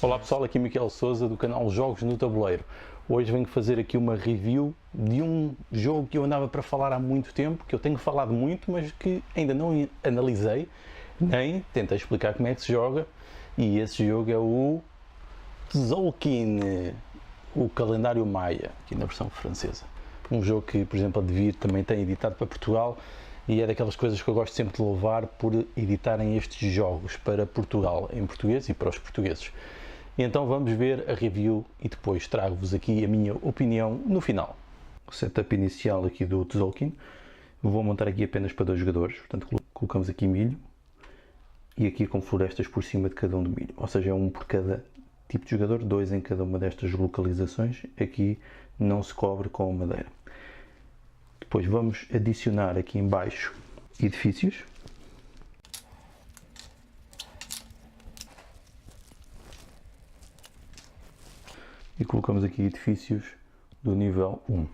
Olá pessoal, aqui Miquel Souza do canal Jogos no Tabuleiro. Hoje venho fazer aqui uma review de um jogo que eu andava para falar há muito tempo, que eu tenho falado muito, mas que ainda não analisei, nem tentei explicar como é que se joga. E esse jogo é o Tzolk'in, o calendário maia, aqui na versão francesa. Um jogo que, por exemplo, a Devir também tem editado para Portugal e é daquelas coisas que eu gosto sempre de louvar por editarem estes jogos para Portugal, em português e para os portugueses. Então vamos ver a review e depois trago-vos aqui a minha opinião no final. O setup inicial aqui do Tzolk'in, vou montar aqui apenas para 2 jogadores, portanto colocamos aqui milho e aqui com florestas por cima de cada um do milho, ou seja, é um por cada tipo de jogador, 2 em cada uma destas localizações, aqui não se cobre com madeira. Depois vamos adicionar aqui em baixo edifícios. E colocamos aqui edifícios do nível 1.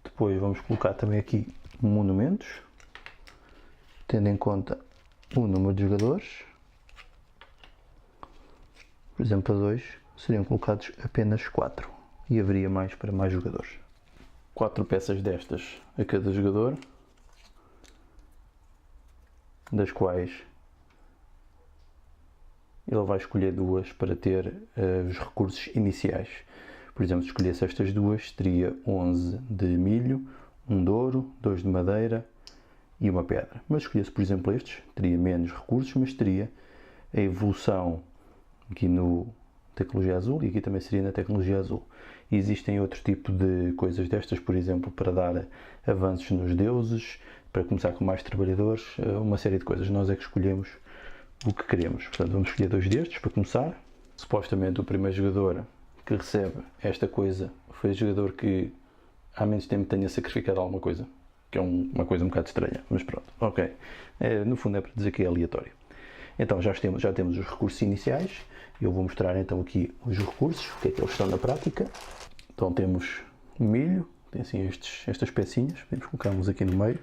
Depois vamos colocar também aqui monumentos, tendo em conta o número de jogadores. Por exemplo, a 2 seriam colocados apenas 4 e haveria mais para mais jogadores. 4 peças destas a cada jogador, das quais ele vai escolher 2 para ter os recursos iniciais. Por exemplo, se escolhesse estas 2, teria 11 de milho, 1 de ouro, 2 de madeira e uma pedra. Mas se escolhesse, por exemplo, estes, teria menos recursos, mas teria a evolução aqui no tecnologia azul e aqui também seria na tecnologia azul. E existem outro tipo de coisas destas, por exemplo, para dar avanços nos deuses, para começar com mais trabalhadores, uma série de coisas. Nós é que escolhemos o que queremos. Portanto, vamos escolher 2 destes para começar. Supostamente o primeiro jogador que recebe esta coisa foi o jogador que há menos tempo tenha sacrificado alguma coisa, que é uma coisa um bocado estranha, mas pronto, ok. No fundo é para dizer que é aleatório. Então já temos os recursos iniciais. Eu vou mostrar então aqui os recursos, o que é que eles estão na prática. Então temos milho, tem assim estas pecinhas, podemos colocarmos aqui no meio.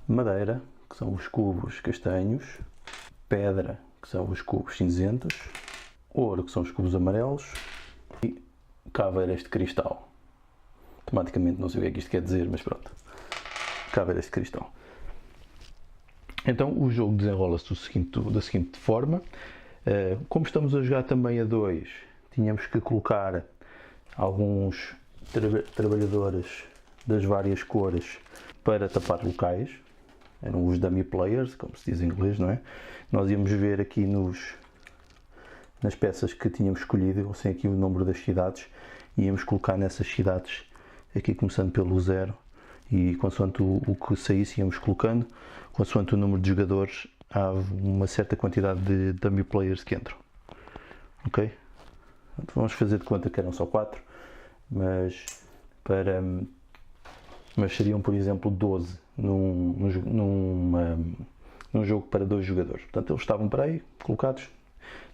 Madeira, que são os cubos castanhos. Pedra, que são os cubos cinzentos. Ouro, que são os cubos amarelos. E caveiras de cristal. Automaticamente não sei o que é que isto quer dizer, mas pronto. Caveiras de cristal. Então o jogo desenrola-se da seguinte forma. Como estamos a jogar também a 2, tínhamos que colocar alguns trabalhadores das várias cores para tapar locais. Eram os dummy players, como se diz em inglês, não é? Nós íamos ver aqui nas peças que tínhamos escolhido, eu sei aqui o número das cidades, e íamos colocar nessas cidades, aqui começando pelo 0, e consoante o que saísse íamos colocando, consoante o número de jogadores, há uma certa quantidade de dummy players que entram. Ok? Vamos fazer de conta que eram só 4, mas seriam, por exemplo, 12 num jogo para 2 jogadores. Portanto, eles estavam para aí, colocados,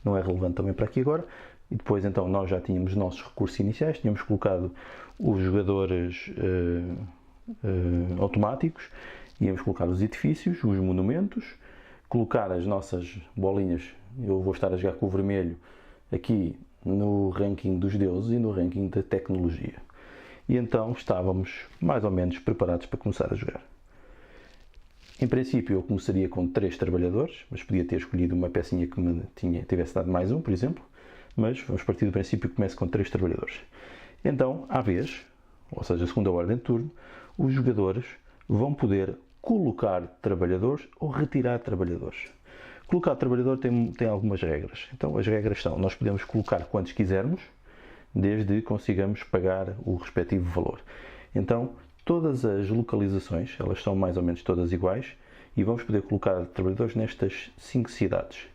não é relevante também para aqui agora. E depois, então, nós já tínhamos os nossos recursos iniciais, tínhamos colocado os jogadores automáticos, íamos colocar os edifícios, os monumentos, colocar as nossas bolinhas. Eu vou estar a jogar com o vermelho aqui no ranking dos deuses e no ranking da tecnologia. E então estávamos mais ou menos preparados para começar a jogar. Em princípio eu começaria com 3 trabalhadores, mas podia ter escolhido uma pecinha que me tivesse dado mais um, por exemplo. Mas vamos partir do princípio que começo com 3 trabalhadores. Então, à vez, ou seja, a segunda ordem de turno, os jogadores vão poder colocar trabalhadores ou retirar trabalhadores. Colocar trabalhador tem algumas regras. Então as regras são, nós podemos colocar quantos quisermos, desde que consigamos pagar o respectivo valor. Então todas as localizações, elas são mais ou menos todas iguais, e vamos poder colocar trabalhadores nestas 5 cidades.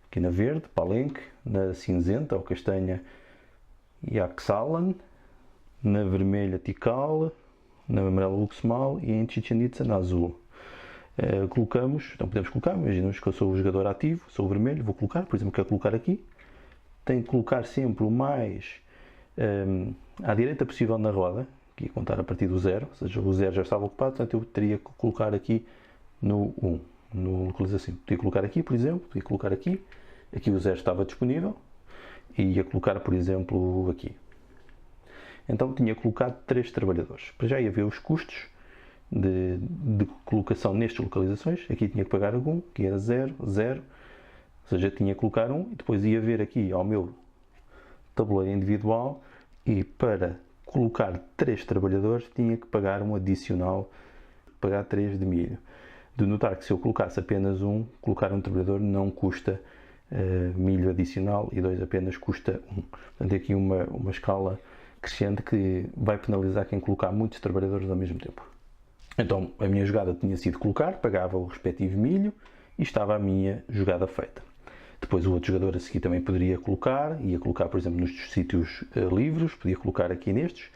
Aqui na verde, Palenque, na cinzenta ou castanha, Yaxalan, na vermelha, Tikal, na amarela, Uxmal, e em Chichen Itza, na azul. Então podemos colocar, imaginemos que eu sou o jogador ativo, sou o vermelho, vou colocar, por exemplo, quero colocar aqui. Tenho que colocar sempre o mais à direita possível na roda, aqui a contar a partir do 0, ou seja, o 0 já estava ocupado, portanto eu teria que colocar aqui no 1, no localização. Podia colocar aqui, por exemplo, podia colocar aqui, aqui o 0 estava disponível, e ia colocar, por exemplo, aqui. Então tinha colocado 3 trabalhadores. Para já ia ver os custos de colocação nestas localizações. Aqui tinha que pagar algum, que era 0, 0. Ou seja, tinha que colocar um e depois ia ver aqui ao meu tabuleiro individual e para colocar 3 trabalhadores tinha que pagar um adicional, pagar 3 de milho. De notar que se eu colocasse apenas um, colocar um trabalhador não custa milho adicional e 2 apenas custa 1. Portanto, aqui uma escala crescente que vai penalizar quem colocar muitos trabalhadores ao mesmo tempo. Então, a minha jogada tinha sido colocar, pagava o respectivo milho e estava a minha jogada feita. Depois o outro jogador a seguir também poderia colocar, ia colocar, por exemplo, nos sítios livres, podia colocar aqui nestes,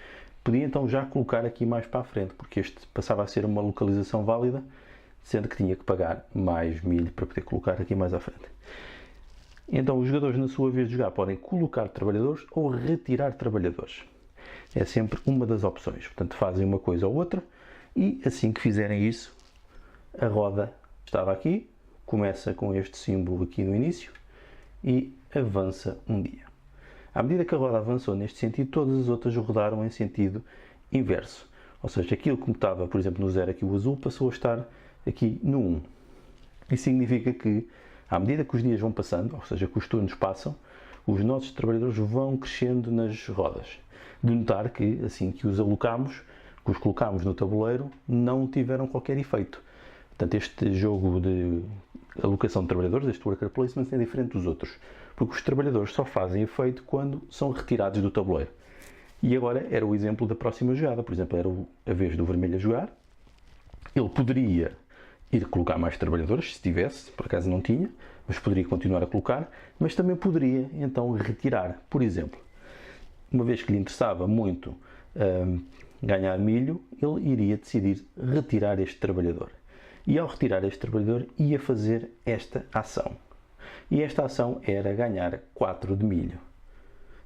podia então já colocar aqui mais para a frente, porque este passava a ser uma localização válida, sendo que tinha que pagar mais milho para poder colocar aqui mais à frente. Então os jogadores, na sua vez de jogar, podem colocar trabalhadores ou retirar trabalhadores. É sempre uma das opções. Portanto, fazem uma coisa ou outra e assim que fizerem isso, a roda estava aqui, começa com este símbolo aqui no início e avança um dia. À medida que a roda avançou neste sentido, todas as outras rodaram em sentido inverso. Ou seja, aquilo que estava, por exemplo, no 0 aqui o azul, passou a estar aqui no 1. Isso significa que, à medida que os dias vão passando, ou seja, que os turnos passam, os nossos trabalhadores vão crescendo nas rodas. De notar que, assim que os alocamos, que os colocamos no tabuleiro, não tiveram qualquer efeito. Portanto, este jogo de alocação de trabalhadores, este worker placement, é diferente dos outros, porque os trabalhadores só fazem efeito quando são retirados do tabuleiro. E agora era o exemplo da próxima jogada, por exemplo, era a vez do vermelho a jogar, ele poderia ir colocar mais trabalhadores, se tivesse, por acaso não tinha, mas poderia continuar a colocar, mas também poderia então retirar, por exemplo, uma vez que lhe interessava muito ganhar milho, ele iria decidir retirar este trabalhador. E ao retirar este trabalhador, ia fazer esta ação. E esta ação era ganhar 4 de milho.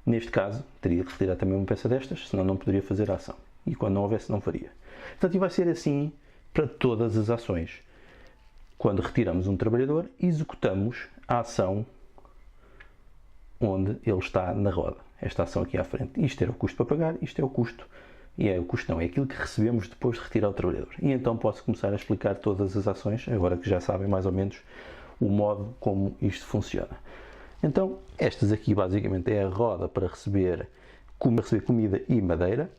Neste caso, teria que retirar também uma peça destas, senão não poderia fazer a ação. E quando não houvesse, não faria. Portanto, vai ser assim para todas as ações. Quando retiramos um trabalhador, executamos a ação onde ele está na roda. Esta ação aqui à frente. Isto era o custo para pagar, isto é o custo. E é o custo não, é aquilo que recebemos depois de retirar o trabalhador. E então posso começar a explicar todas as ações, agora que já sabem mais ou menos o modo como isto funciona. Então, estas aqui basicamente é a roda para receber comida e madeira.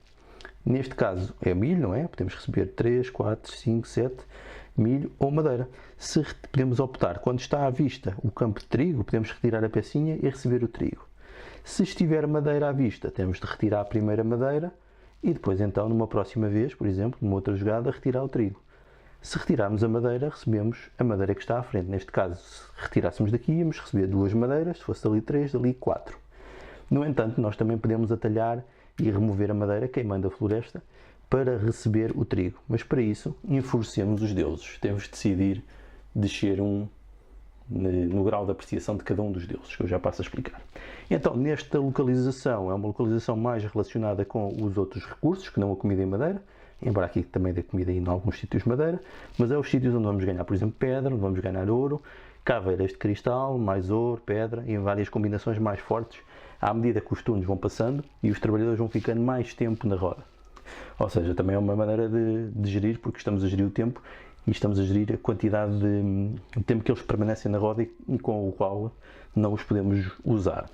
Neste caso é milho, não é? Podemos receber 3, 4, 5, 7 milho ou madeira. Se podemos optar, quando está à vista o campo de trigo, podemos retirar a pecinha e receber o trigo. Se estiver madeira à vista, temos de retirar a primeira madeira e depois então, numa próxima vez, por exemplo, numa outra jogada, retirar o trigo. Se retirarmos a madeira, recebemos a madeira que está à frente. Neste caso, se retirássemos daqui, íamos receber 2 madeiras, se fosse dali 3, dali 4. No entanto, nós também podemos atalhar e remover a madeira, queimando a floresta, para receber o trigo. Mas para isso, enfurecemos os deuses. Temos de decidir descer no grau de apreciação de cada um dos deuses, que eu já passo a explicar. Então, nesta localização, é uma localização mais relacionada com os outros recursos, que não a comida e madeira, embora aqui também dê comida em alguns sítios de madeira, mas é os sítios onde vamos ganhar, por exemplo, pedra, onde vamos ganhar ouro, caveiras de cristal, mais ouro, pedra, e em várias combinações mais fortes, à medida que os turnos vão passando e os trabalhadores vão ficando mais tempo na roda. Ou seja, também é uma maneira de gerir, porque estamos a gerir o tempo e estamos a gerir a quantidade de tempo que eles permanecem na roda e com o qual não os podemos usar.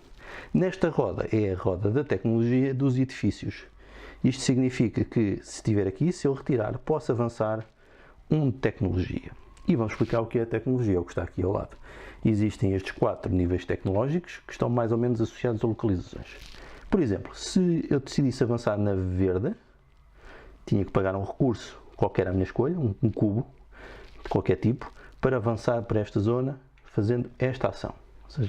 Nesta roda é a roda da tecnologia dos edifícios. Isto significa que, se estiver aqui, se eu retirar, posso avançar de tecnologia. E vamos explicar o que é a tecnologia, o que está aqui ao lado. Existem estes 4 níveis tecnológicos que estão mais ou menos associados a localizações. Por exemplo, se eu decidisse avançar na verde, tinha que pagar um recurso qualquer à minha escolha, um cubo de qualquer tipo, para avançar para esta zona fazendo esta ação. Ou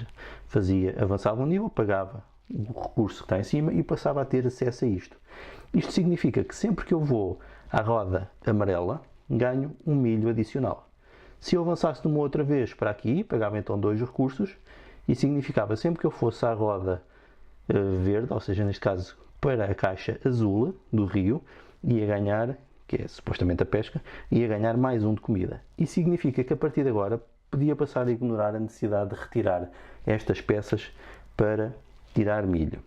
seja, avançava um nível, pagava o recurso que está em cima e passava a ter acesso a isto. Isto significa que sempre que eu vou à roda amarela, ganho um milho adicional. Se eu avançasse numa outra vez para aqui, pagava então 2 recursos e significava sempre que eu fosse à roda verde, ou seja, neste caso para a caixa azul do rio, ia ganhar, que é supostamente a pesca, ia ganhar mais um de comida. E significa que a partir de agora podia passar a ignorar a necessidade de retirar estas peças para tirar milho.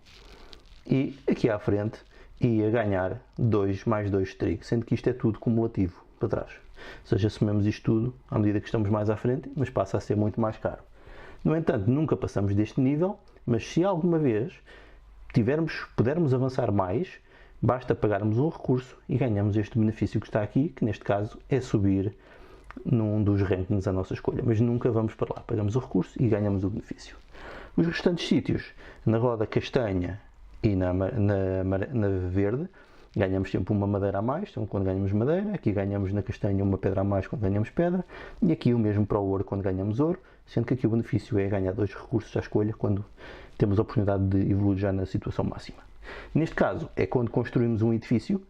E aqui à frente ia ganhar 2 mais 2 de trigo, sendo que isto é tudo cumulativo para trás. Ou seja, assumimos isto tudo à medida que estamos mais à frente, mas passa a ser muito mais caro. No entanto, nunca passamos deste nível, mas se alguma vez pudermos avançar mais, basta pagarmos um recurso e ganhamos este benefício que está aqui, que neste caso é subir num dos rankings à nossa escolha. Mas nunca vamos para lá. Pagamos o recurso e ganhamos o benefício. Os restantes sítios, na roda castanha e na verde, ganhamos sempre uma madeira a mais, então quando ganhamos madeira, aqui ganhamos na castanha uma pedra a mais quando ganhamos pedra, e aqui o mesmo para o ouro quando ganhamos ouro, sendo que aqui o benefício é ganhar 2 recursos à escolha quando temos a oportunidade de evoluir já na situação máxima. Neste caso, é quando construímos um edifício,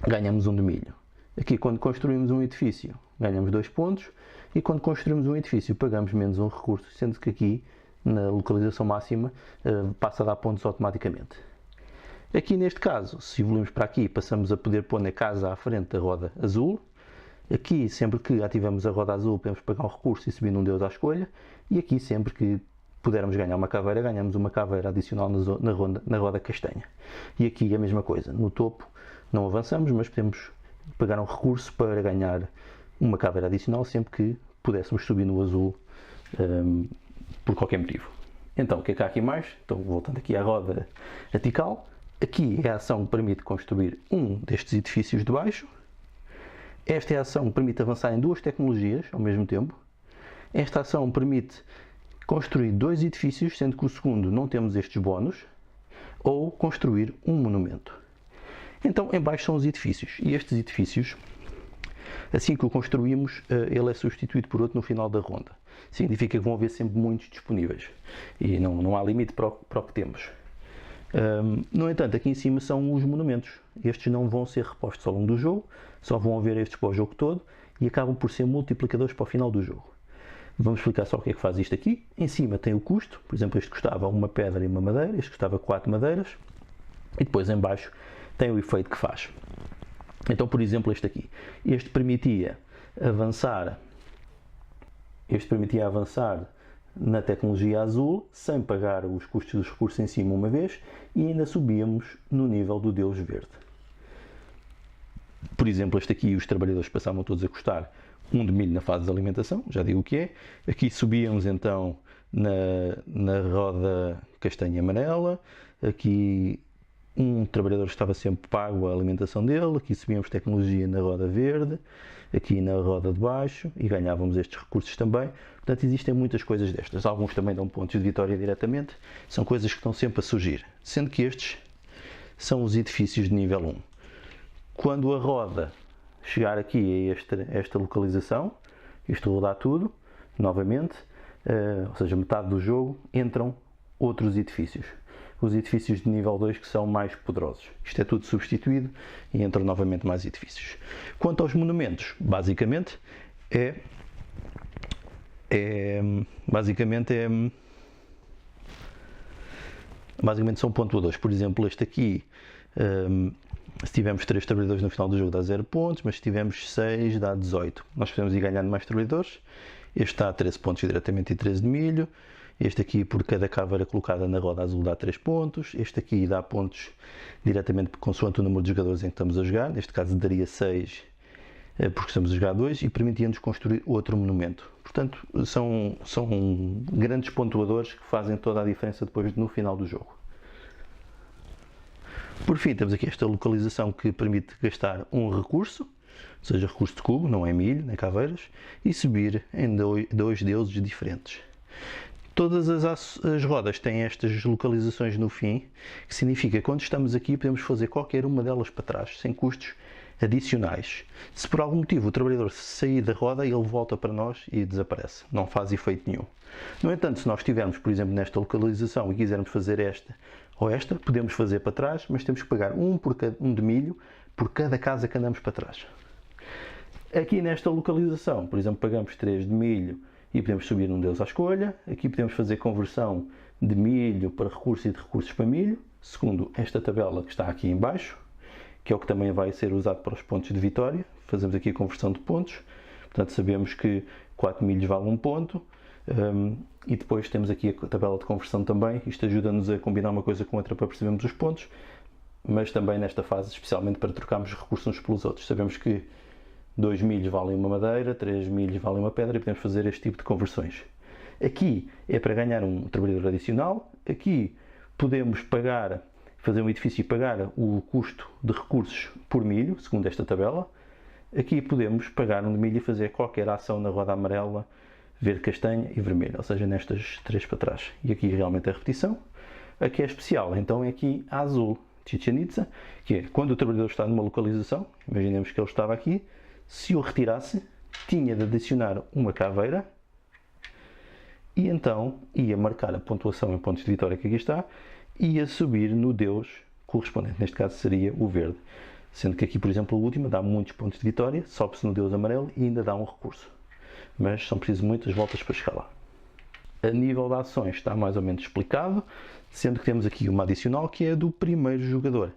ganhamos 1 de milho. Aqui, quando construímos um edifício, ganhamos 2 pontos, e quando construímos um edifício, pagamos menos um recurso, sendo que aqui, na localização máxima, passa a dar pontos automaticamente. Aqui neste caso, se evoluímos para aqui, passamos a poder pôr na casa à frente da roda azul. Aqui, sempre que ativamos a roda azul, podemos pagar um recurso e subir num deus à escolha. E aqui, sempre que pudermos ganhar uma caveira, ganhamos uma caveira adicional na roda castanha. E aqui a mesma coisa. No topo não avançamos, mas podemos pagar um recurso para ganhar uma caveira adicional sempre que pudéssemos subir no azul por qualquer motivo. Então, o que é que há aqui mais? Então, voltando aqui à roda vertical. Aqui é a ação que permite construir um destes edifícios de baixo. Esta é a ação que permite avançar em 2 tecnologias ao mesmo tempo. Esta ação permite construir 2 edifícios, sendo que o segundo não temos estes bónus, ou construir um monumento. Então, em baixo são os edifícios, e estes edifícios, assim que o construímos, ele é substituído por outro no final da ronda. Significa que vão haver sempre muitos disponíveis, e não há limite para o que temos. No entanto, aqui em cima são os monumentos. Estes não vão ser repostos ao longo do jogo, só vão haver estes para o jogo todo e acabam por ser multiplicadores para o final do jogo. Vamos explicar só o que é que faz isto aqui. Em cima tem o custo, por exemplo, este custava uma pedra e uma madeira, este custava 4 madeiras, e depois em baixo tem o efeito que faz. Então, por exemplo, este aqui. Este permitia avançar na tecnologia azul, sem pagar os custos dos recursos em cima uma vez, e ainda subíamos no nível do deus verde. Por exemplo, este aqui, os trabalhadores passavam todos a custar 1 de milho na fase de alimentação, já digo o que é. Aqui subíamos então na roda castanha amarela, aqui um trabalhador estava sempre pago a alimentação dele, aqui subíamos tecnologia na roda verde, aqui na roda de baixo, e ganhávamos estes recursos também. Portanto, existem muitas coisas destas. Alguns também dão pontos de vitória diretamente, são coisas que estão sempre a surgir. Sendo que estes são os edifícios de nível 1. Quando a roda chegar aqui a esta localização, isto rodar tudo, novamente, ou seja, metade do jogo, entram outros edifícios. Os edifícios de nível 2 que são mais poderosos. Isto é tudo substituído e entram novamente mais edifícios. Quanto aos monumentos, basicamente são pontuadores. Por exemplo, este aqui, se tivermos 3 trabalhadores no final do jogo dá 0 pontos, mas se tivermos 6 dá 18. Nós podemos ir ganhando mais trabalhadores. Este está a 13 pontos diretamente e 13 de milho. Este aqui, por cada caveira colocada na roda azul, dá 3 pontos. Este aqui dá pontos diretamente consoante o número de jogadores em que estamos a jogar. Neste caso daria 6, porque estamos a jogar 2, e permitia-nos construir outro monumento. Portanto, são grandes pontuadores que fazem toda a diferença depois no final do jogo. Por fim, temos aqui esta localização que permite gastar um recurso, ou seja, recurso de cubo, não é milho, nem caveiras, e subir em 2 deuses diferentes. Todas as rodas têm estas localizações no fim, que significa que quando estamos aqui podemos fazer qualquer uma delas para trás, sem custos adicionais. Se por algum motivo o trabalhador sair da roda, ele volta para nós e desaparece. Não faz efeito nenhum. No entanto, se nós estivermos, por exemplo, nesta localização e quisermos fazer esta ou esta, podemos fazer para trás, mas temos que pagar um de milho por cada casa que andamos para trás. Aqui nesta localização, por exemplo, pagamos 3 de milho e podemos subir um deles à escolha. Aqui podemos fazer conversão de milho para recurso e de recursos para milho, segundo esta tabela que está aqui em baixo, que é o que também vai ser usado para os pontos de vitória. Fazemos aqui a conversão de pontos, portanto sabemos que 4 milhos vale 1 ponto, E depois temos aqui a tabela de conversão também. Isto ajuda-nos a combinar uma coisa com outra para percebermos os pontos, mas também nesta fase, especialmente para trocarmos recursos uns pelos outros. Sabemos que 2 milhos valem uma madeira, 3 milhos valem uma pedra e podemos fazer este tipo de conversões. Aqui é para ganhar um trabalhador adicional. Aqui podemos fazer um edifício e pagar o custo de recursos por milho, segundo esta tabela. Aqui podemos pagar um de milho e fazer qualquer ação na roda amarela, verde, castanha e vermelho, ou seja, nestas 3 para trás. E aqui realmente a repetição. Aqui é especial, então é aqui a azul, Chichén Itzá, que é quando o trabalhador está numa localização, imaginemos que ele estava aqui, se o retirasse, tinha de adicionar uma caveira e então ia marcar a pontuação em pontos de vitória que aqui está e ia subir no deus correspondente, neste caso seria o verde. Sendo que aqui, por exemplo, a última dá muitos pontos de vitória, sobe-se no deus amarelo e ainda dá um recurso. Mas são precisas muitas voltas para chegar lá. A nível de ações está mais ou menos explicado, sendo que temos aqui uma adicional que é do primeiro jogador.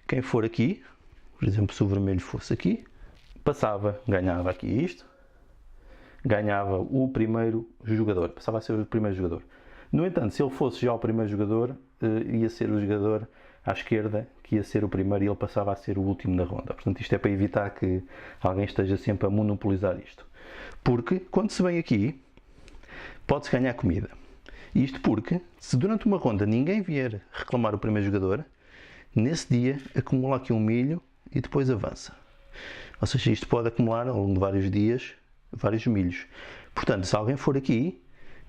Quem for aqui, por exemplo, se o vermelho fosse aqui, passava, ganhava aqui isto, ganhava o primeiro jogador, passava a ser o primeiro jogador. No entanto, se ele fosse já o primeiro jogador, ia ser o jogador à esquerda, que ia ser o primeiro e ele passava a ser o último na ronda. Portanto, isto é para evitar que alguém esteja sempre a monopolizar isto. Porque, quando se vem aqui, pode-se ganhar comida. Isto porque, se durante uma ronda ninguém vier reclamar o primeiro jogador, nesse dia acumula aqui um milho e depois avança. Ou seja, isto pode acumular ao longo de vários dias, vários milhos. Portanto, se alguém for aqui,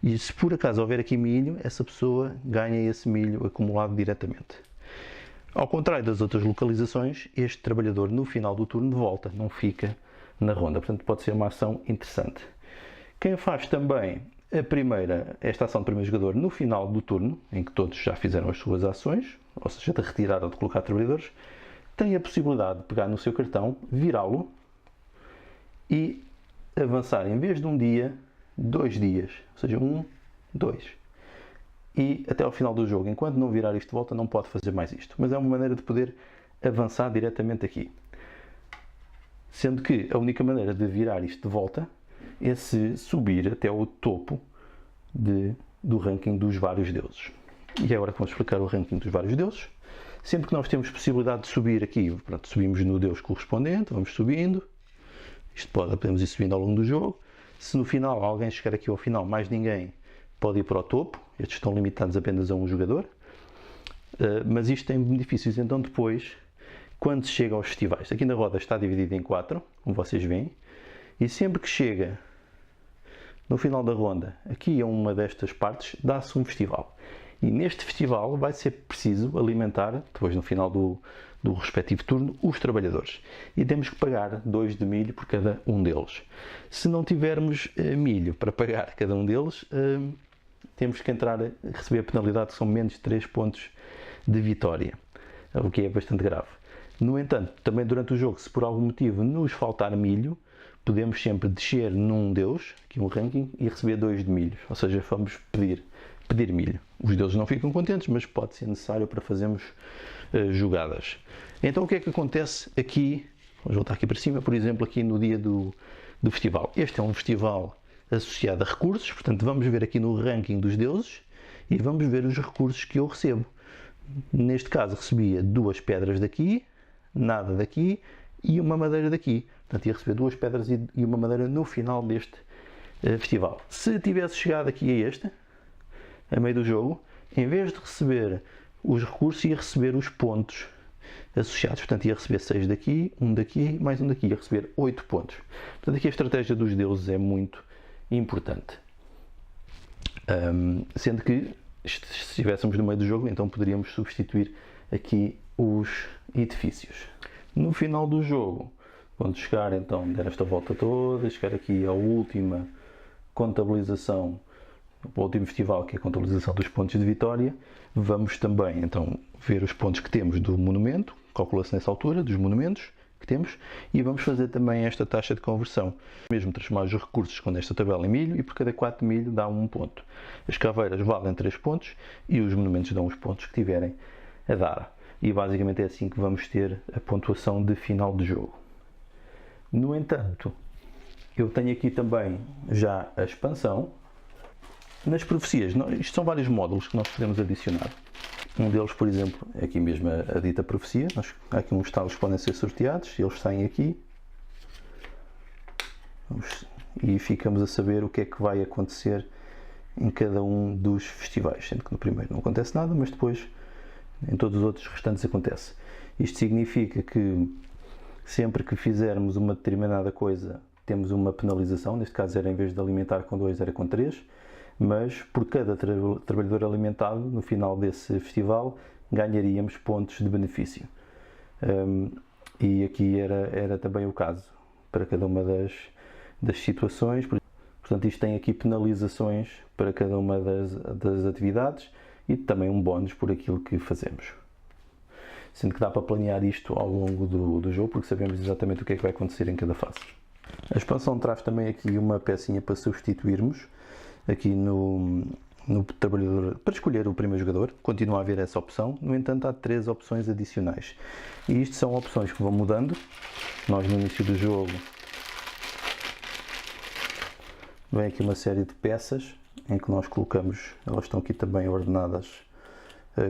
e se por acaso houver aqui milho, essa pessoa ganha esse milho acumulado diretamente. Ao contrário das outras localizações, este trabalhador no final do turno volta, não fica na ronda. Portanto, pode ser uma ação interessante. Quem faz também esta ação de primeiro jogador no final do turno, em que todos já fizeram as suas ações, ou seja, de retirar ou de colocar trabalhadores, tem a possibilidade de pegar no seu cartão, virá-lo e avançar, em vez de um dia, 2 dias. Ou seja, 1, 2. E até ao final do jogo, enquanto não virar isto de volta, não pode fazer mais isto. Mas é uma maneira de poder avançar diretamente aqui. Sendo que a única maneira de virar isto de volta é se subir até o topo do ranking dos vários deuses. E é agora que vamos explicar o ranking dos vários deuses. Sempre que nós temos possibilidade de subir aqui, pronto, subimos no deus correspondente, vamos subindo. Isto podemos ir subindo ao longo do jogo. Se no final alguém chegar aqui ao final, mais ninguém pode ir para o topo. Estes estão limitados apenas a um jogador. Mas isto tem benefícios. Então depois, quando se chega aos festivais, aqui na roda está dividido em 4, como vocês veem. E sempre que chega no final da ronda, aqui a uma destas partes, dá-se um festival. E neste festival vai ser preciso alimentar, depois no final do respectivo turno, os trabalhadores. E temos que pagar 2 de milho por cada um deles. Se não tivermos milho para pagar cada um deles, temos que receber a penalidade, que são menos de 3 pontos de vitória, o que é bastante grave. No entanto, também durante o jogo, se por algum motivo nos faltar milho, podemos sempre descer num deus, aqui um ranking, e receber 2 de milho. Ou seja, vamos pedir milho. Os deuses não ficam contentes, mas pode ser necessário para fazermos jogadas. Então o que é que acontece aqui? Vamos voltar aqui para cima, por exemplo, aqui no dia do festival. Este é um festival associado a recursos, portanto vamos ver aqui no ranking dos deuses e vamos ver os recursos que eu recebo. Neste caso recebia 2 pedras daqui, nada daqui e uma madeira daqui. Portanto ia receber 2 pedras e uma madeira no final deste festival. Se tivesse chegado aqui a este, a meio do jogo, em vez de receber os recursos, ia receber os pontos associados. Portanto, ia receber 6 daqui, 1 daqui, mais 1 daqui. Ia receber 8 pontos. Portanto, aqui a estratégia dos deuses é muito importante. Sendo que, se estivéssemos no meio do jogo, então poderíamos substituir aqui os edifícios. No final do jogo, quando chegar, então, der esta volta toda, chegar aqui à última contabilização, o último festival, que é a contabilização dos pontos de vitória, vamos também então ver os pontos que temos do monumento, calcula-se nessa altura dos monumentos que temos, e vamos fazer também esta taxa de conversão, mesmo transformar os recursos com esta tabela em milho, e por cada 4 milho dá 1 ponto. As caveiras valem 3 pontos e os monumentos dão os pontos que tiverem a dar. E basicamente é assim que vamos ter a pontuação de final de jogo. No entanto, eu tenho aqui também já a expansão, Nas profecias, isto são vários módulos que nós podemos adicionar. Um deles, por exemplo, é aqui mesmo a dita profecia. Há aqui uns talos que podem ser sorteados, eles saem aqui. E ficamos a saber o que é que vai acontecer em cada um dos festivais, sendo que no primeiro não acontece nada, mas depois em todos os outros restantes acontece. Isto significa que sempre que fizermos uma determinada coisa temos uma penalização, neste caso era em vez de alimentar com 2 era com 3, mas por cada trabalhador alimentado no final desse festival ganharíamos pontos de benefício. E aqui era também o caso para cada uma das situações. Portanto, isto tem aqui penalizações para cada uma das atividades e também um bónus por aquilo que fazemos. Sendo que dá para planear isto ao longo do jogo, porque sabemos exatamente o que é que vai acontecer em cada fase. A expansão traz também aqui uma pecinha para substituirmos aqui no trabalhador, para escolher o primeiro jogador. Continua a haver essa opção, no entanto há 3 opções adicionais. E isto são opções que vão mudando. Nós no início do jogo vem aqui uma série de peças em que nós colocamos, elas estão aqui também ordenadas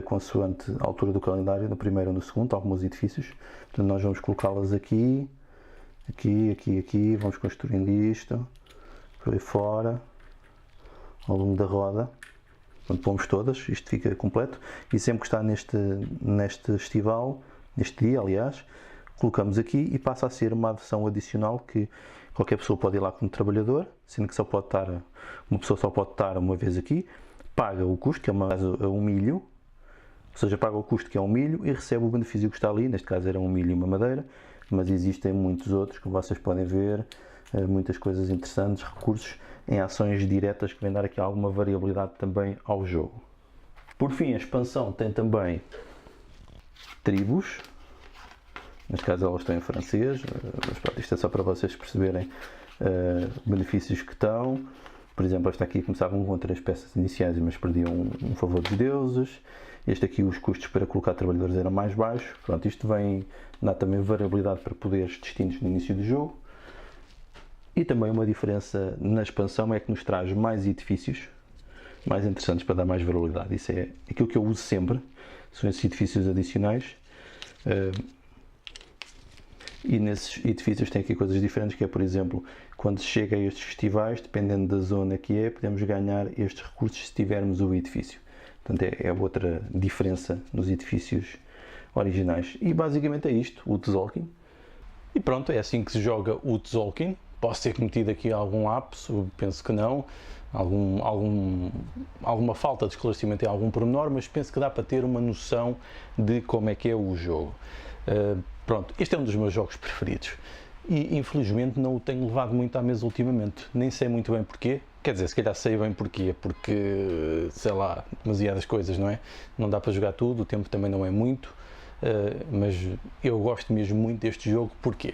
consoante a altura do calendário, no primeiro ou no segundo, alguns edifícios. Portanto, nós vamos colocá-las aqui, vamos construindo isto, por aí fora, ao longo da roda. Quando pomos todas, isto fica completo. E sempre que está neste festival, neste dia, aliás, colocamos aqui e passa a ser uma adição adicional que qualquer pessoa pode ir lá como trabalhador, sendo que uma pessoa só pode estar uma vez aqui, paga o custo, que é um milho, ou seja, paga o custo que é um milho e recebe o benefício que está ali, neste caso era um milho e uma madeira, mas existem muitos outros, como vocês podem ver, muitas coisas interessantes, recursos em ações diretas que vêm dar aqui alguma variabilidade também ao jogo. Por fim, a expansão tem também tribos. Neste caso elas estão em francês, mas pronto, isto é só para vocês perceberem benefícios que estão. Por exemplo, esta aqui começavam com 3 peças iniciais, mas perdiam um favor dos deuses. Este aqui, os custos para colocar trabalhadores eram mais baixos. Pronto, isto vem dar também variabilidade para poderes distintos no início do jogo. E também uma diferença na expansão é que nos traz mais edifícios, mais interessantes para dar mais variabilidade. Isso é aquilo que eu uso sempre, são esses edifícios adicionais. E nesses edifícios tem aqui coisas diferentes, que é, por exemplo, quando se chega a estes festivais, dependendo da zona que é, podemos ganhar estes recursos se tivermos o edifício. Portanto, é outra diferença nos edifícios originais. E basicamente é isto, o Tzolk'in. E pronto, é assim que se joga o Tzolk'in. Posso ter cometido aqui algum lapso, penso que não. Alguma falta de esclarecimento em algum pormenor, mas penso que dá para ter uma noção de como é que é o jogo. Pronto, este é um dos meus jogos preferidos e infelizmente não o tenho levado muito à mesa ultimamente, nem sei muito bem porquê, quer dizer, se calhar sei bem porquê, porque, sei lá, demasiadas coisas, não é? Não dá para jogar tudo, o tempo também não é muito, mas eu gosto mesmo muito deste jogo, porquê?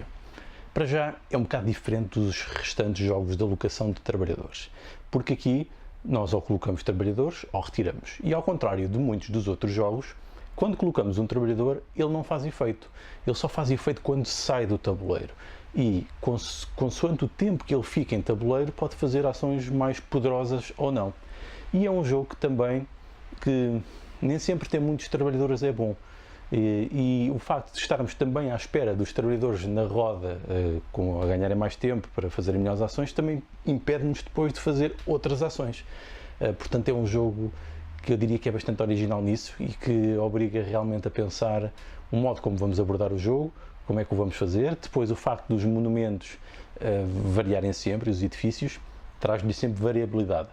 Para já é um bocado diferente dos restantes jogos de alocação de trabalhadores, porque aqui nós ou colocamos trabalhadores ou retiramos, e ao contrário de muitos dos outros jogos, quando colocamos um trabalhador, ele não faz efeito. Ele só faz efeito quando sai do tabuleiro. E, consoante o tempo que ele fica em tabuleiro, pode fazer ações mais poderosas ou não. E é um jogo que também, que nem sempre ter muitos trabalhadores é bom. E o facto de estarmos também à espera dos trabalhadores na roda, a ganharem mais tempo para fazerem melhores ações, também impede-nos depois de fazer outras ações. Portanto, é um jogo que eu diria que é bastante original nisso e que obriga realmente a pensar o modo como vamos abordar o jogo, como é que o vamos fazer. Depois, o facto dos monumentos variarem sempre, os edifícios, traz-lhe sempre variabilidade.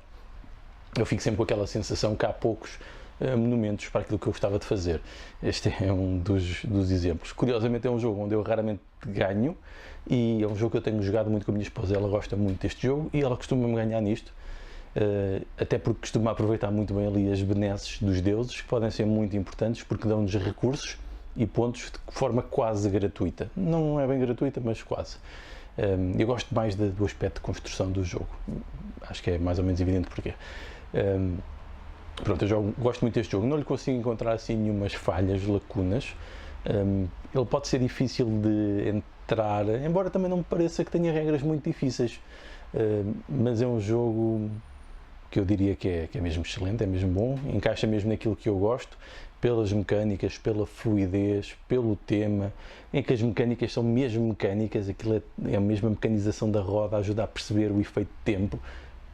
Eu fico sempre com aquela sensação que há poucos monumentos para aquilo que eu gostava de fazer. Este é um dos exemplos. Curiosamente, é um jogo onde eu raramente ganho e é um jogo que eu tenho jogado muito com a minha esposa. Ela gosta muito deste jogo e ela costuma-me ganhar nisto. Até porque costuma aproveitar muito bem ali as benesses dos deuses, que podem ser muito importantes porque dão-nos recursos e pontos de forma quase gratuita. Não é bem gratuita, mas quase. Eu gosto mais do aspecto de construção do jogo. Acho que é mais ou menos evidente porquê. Pronto, eu gosto muito deste jogo. Não lhe consigo encontrar assim nenhumas falhas, lacunas. Ele pode ser difícil de entrar, embora também não me pareça que tenha regras muito difíceis. Mas é um jogo que eu diria que é mesmo excelente, é mesmo bom, encaixa mesmo naquilo que eu gosto, pelas mecânicas, pela fluidez, pelo tema, em que as mecânicas são mesmo mecânicas, aquilo é a mesma mecanização da roda, ajuda a perceber o efeito de tempo,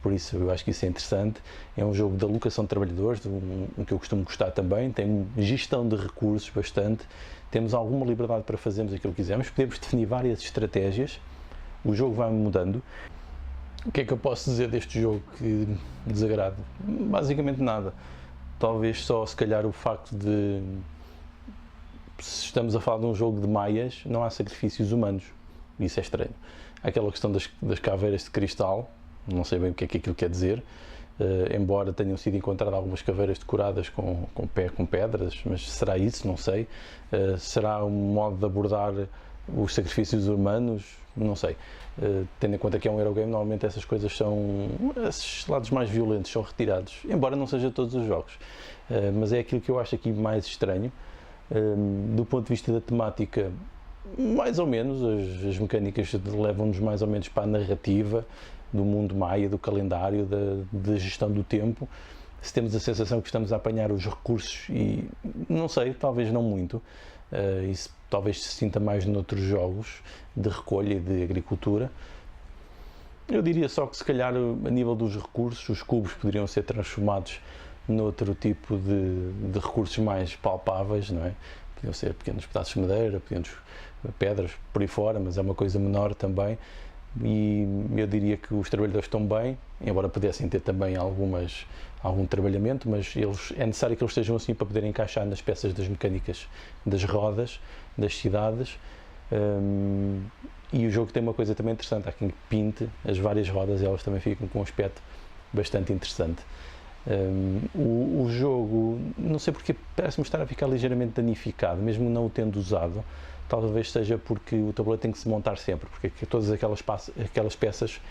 por isso eu acho que isso é interessante. É um jogo de alocação de trabalhadores, um que eu costumo gostar também, tem gestão de recursos bastante, temos alguma liberdade para fazermos aquilo que quisermos, podemos definir várias estratégias, o jogo vai mudando. O que é que eu posso dizer deste jogo que me desagrada? Basicamente nada. Talvez só, se calhar, o facto de, se estamos a falar de um jogo de maias, não há sacrifícios humanos. Isso é estranho. Aquela questão das caveiras de cristal, não sei bem o que é que aquilo quer dizer, embora tenham sido encontradas algumas caveiras decoradas com pedras, mas será isso? Não sei. Será um modo de abordar os sacrifícios humanos? Não sei. Tendo em conta que é um Eurogame, normalmente essas coisas são, esses lados mais violentos são retirados, embora não seja todos os jogos, mas é aquilo que eu acho aqui mais estranho. Do ponto de vista da temática, mais ou menos, as mecânicas levam-nos mais ou menos para a narrativa do mundo maia, do calendário, da gestão do tempo. Se temos a sensação que estamos a apanhar os recursos e, não sei, talvez não muito, isso talvez se sinta mais noutros jogos de recolha e de agricultura. Eu diria só que se calhar a nível dos recursos, os cubos poderiam ser transformados noutro tipo de recursos mais palpáveis, não é? Podiam ser pequenos pedaços de madeira, pequenas pedras por aí fora, mas é uma coisa menor também. E eu diria que os trabalhadores estão bem, embora pudessem ter também algum trabalhamento, mas é necessário que eles estejam assim para poderem encaixar nas peças das mecânicas das rodas, das cidades. E o jogo tem uma coisa também interessante, há quem pinte as várias rodas e elas também ficam com um aspecto bastante interessante. O jogo, não sei porque, parece-me estar a ficar ligeiramente danificado, mesmo não o tendo usado. Talvez seja porque o tabuleiro tem que se montar sempre, porque todas aquelas peças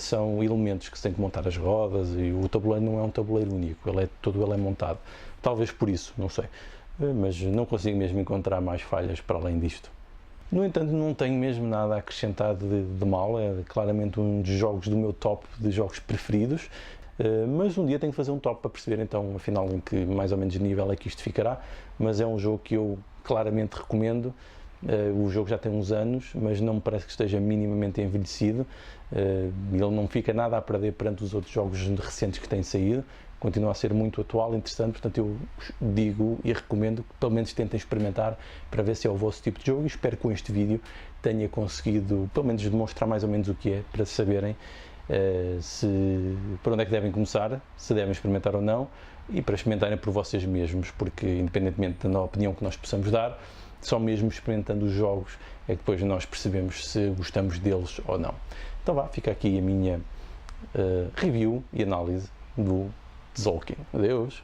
são elementos que se tem que montar as rodas e o tabuleiro não é um tabuleiro único, todo ele é montado. Talvez por isso, não sei, mas não consigo mesmo encontrar mais falhas para além disto. No entanto, não tenho mesmo nada a acrescentar de mal, é claramente um dos jogos do meu top de jogos preferidos, mas um dia tenho que fazer um top para perceber então, afinal, em que mais ou menos nível é que isto ficará, mas é um jogo que eu claramente recomendo. O jogo já tem uns anos, mas não me parece que esteja minimamente envelhecido. Ele não fica nada a perder perante os outros jogos recentes que têm saído, continua a ser muito atual, interessante, portanto eu digo e recomendo que pelo menos tentem experimentar para ver se é o vosso tipo de jogo e espero que com este vídeo tenha conseguido pelo menos demonstrar mais ou menos o que é, para saberem por onde é que devem começar, se devem experimentar ou não, e para experimentarem por vocês mesmos, porque independentemente da opinião que nós possamos dar, só mesmo experimentando os jogos é que depois nós percebemos se gostamos deles ou não. Então vá, fica aqui a minha review e análise do Tzolk'in. Adeus!